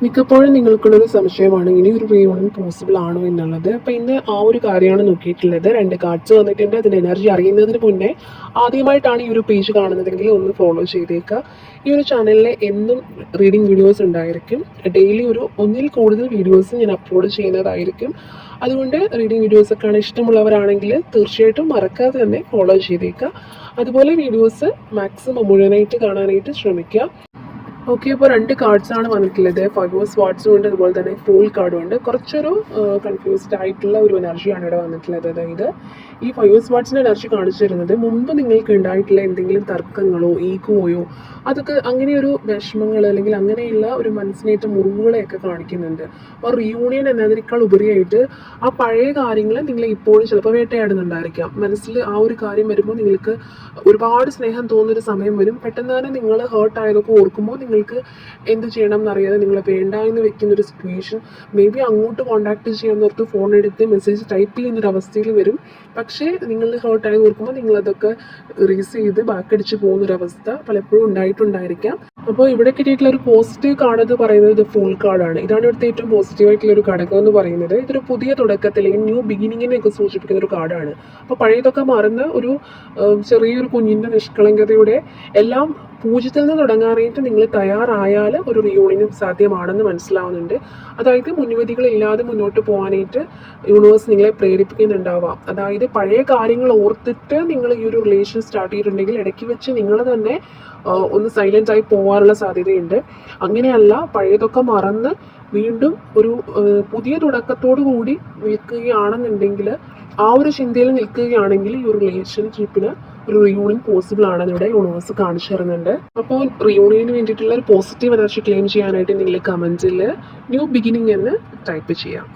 മിക്കപ്പോഴും നിങ്ങൾക്കുള്ളൊരു സംശയമാണ് ഇനി ഒരു റീയൂണിയൻ പോസിബിൾ ആണോ എന്നുള്ളത്. അപ്പോൾ ഇന്ന് ആ ഒരു കാര്യമാണ് നോക്കിയിട്ടുള്ളത്. 2 കാർഡ്സ് വന്നിട്ടുണ്ട്. അതിൻ്റെ എനർജി അറിയുന്നതിന് മുന്നേ ആദ്യമായിട്ടാണ് ഈ ഒരു പേജ് കാണുന്നതെങ്കിൽ ഒന്ന് ഫോളോ ചെയ്തേക്കുക. ഈ ഒരു ചാനലിൽ എന്നും റീഡിംഗ് വീഡിയോസ് ഉണ്ടായിരിക്കും. ഡെയിലി ഒന്നിൽ കൂടുതൽ വീഡിയോസ് ഞാൻ അപ്ലോഡ് ചെയ്യുന്നതായിരിക്കും. അതുകൊണ്ട് റീഡിംഗ് വീഡിയോസൊക്കെയാണ് ഇഷ്ടമുള്ളവരാണെങ്കിൽ തീർച്ചയായിട്ടും മറക്കാതെ തന്നെ ഫോളോ ചെയ്തേക്കുക. അതുപോലെ വീഡിയോസ് മാക്സിമം മുഴുവനായിട്ട് കാണാനായിട്ട് ശ്രമിക്കുക. ഓക്കെ, അപ്പോൾ 2 കാർഡ്സാണ് വന്നിട്ടുള്ളത്. 5 ഓഫ് സ്വാർഡ്സും ഉണ്ട്, അതുപോലെ തന്നെ ഫുൾ കാർഡും ഉണ്ട്. കുറച്ചൊരു കൺഫ്യൂസ്ഡ് ആയിട്ടുള്ള ഒരു എനർജിയാണ് ഇവിടെ വന്നിട്ടുള്ളത്. അതായത് ഈ 5 ഓഫ് സ്വാർഡ്സിൻ്റെ എനർജി കാണിച്ചു തരുന്നത് മുമ്പ് നിങ്ങൾക്ക് ഉണ്ടായിട്ടുള്ള എന്തെങ്കിലും തർക്കങ്ങളോ ഈഗോയോ അതൊക്കെ അങ്ങനെയൊരു വിഷമങ്ങൾ അല്ലെങ്കിൽ അങ്ങനെയുള്ള ഒരു മനസ്സിനേറ്റ മുറിവുകളെയൊക്കെ കാണിക്കുന്നുണ്ട്. അപ്പോൾ റീയൂണിയൻ എന്നതിനേക്കാൾ ഉപരിയായിട്ട് ആ പഴയ കാര്യങ്ങൾ നിങ്ങളെ ഇപ്പോഴും ചിലപ്പോൾ വേട്ടയാടുന്നുണ്ടായിരിക്കാം. മനസ്സിൽ ആ ഒരു കാര്യം വരുമ്പോൾ നിങ്ങൾക്ക് ഒരുപാട് സ്നേഹം തോന്നുന്നൊരു സമയം വരും. പെട്ടെന്ന് തന്നെ നിങ്ങൾ ഹേർട്ട് ആയതൊക്കെ ഓർക്കുമ്പോൾ നിങ്ങൾക്ക് എന്ത് ചെയ്യണം എന്നറിയാതെ നിങ്ങൾ വേണ്ട എന്ന് വെക്കുന്നൊരു സിറ്റുവേഷൻ, മേ ബി അങ്ങോട്ട് കോൺടാക്ട് ചെയ്യാമെന്നോർത്ത് ഫോൺ എടുത്ത് മെസ്സേജ് ടൈപ്പ് ചെയ്യുന്നൊരവസ്ഥയിൽ വരും. പക്ഷേ നിങ്ങൾ ഹേർട്ടായി ഓർക്കുമ്പോൾ നിങ്ങളതൊക്കെ റീസ് ചെയ്ത് ബാക്കടിച്ച് പോകുന്നൊരവസ്ഥ പലപ്പോഴും ഉണ്ടായിട്ടുണ്ടായിരിക്കാം. അപ്പോൾ ഇവിടെ കിട്ടിയിട്ടുള്ള ഒരു പോസിറ്റീവ് കാർഡ് എന്ന് പറയുന്നത് ഇത് ഫുൾ കാർഡാണ്. ഇതാണ് ഇവിടുത്തെ ഏറ്റവും പോസിറ്റീവായിട്ടുള്ള ഒരു ഘടകം എന്ന് പറയുന്നത്. ഇതൊരു പുതിയ തുടക്കത്തിൽ അല്ലെങ്കിൽ ന്യൂ ബിഗിനിങ്ങിനെയൊക്കെ സൂചിപ്പിക്കുന്ന ഒരു കാർഡാണ്. അപ്പോൾ പഴയതൊക്കെ മറന്ന് ഒരു ചെറിയൊരു കുഞ്ഞിൻ്റെ നിഷ്കളങ്കതയുടെ എല്ലാം പൂജ്യത്തിൽ നിന്ന് തുടങ്ങാനായിട്ട് നിങ്ങൾ തയ്യാറായാൽ ഒരു റീയൂണിയനും സാധ്യമാണെന്ന് മനസ്സിലാവുന്നുണ്ട്. അതായത് മുൻവിധികളില്ലാതെ മുന്നോട്ട് പോകാനായിട്ട് യൂണിവേഴ്സ് നിങ്ങളെ പ്രേരിപ്പിക്കുന്നുണ്ടാവാം. അതായത് പഴയ കാര്യങ്ങൾ ഓർത്തിട്ട് നിങ്ങൾ ഈ ഒരു റിലേഷൻ സ്റ്റാർട്ട് ചെയ്തിട്ടുണ്ടെങ്കിൽ ഇടയ്ക്ക് വെച്ച് നിങ്ങൾ തന്നെ ഒന്ന് സൈലൻ്റ് ആയി പോകാനുള്ള സാധ്യതയുണ്ട്. അങ്ങനെയല്ല, പഴയതൊക്കെ മറന്ന് വീണ്ടും ഒരു പുതിയ തുടക്കത്തോടു കൂടി നിൽക്കുകയാണെന്നുണ്ടെങ്കിൽ, ആ ഒരു ചിന്തയിൽ നിൽക്കുകയാണെങ്കിൽ ഈ ഒരു റിലേഷൻഷിപ്പിന് ഒരു റീയൂണിയൻ പോസിബിൾ ആണെന്ന് ഇവിടെ യൂണിവേഴ്സ് കാണിച്ചു തരുന്നുണ്ട്. അപ്പോൾ റീയൂണിയന് വേണ്ടിയിട്ടുള്ള ഒരു പോസിറ്റീവ് എനർജി ക്ലെയിം ചെയ്യാനായിട്ട് നിങ്ങൾ കമൻറ്റിൽ ന്യൂ ബിഗിനിങ് എന്ന് ടൈപ്പ് ചെയ്യാം.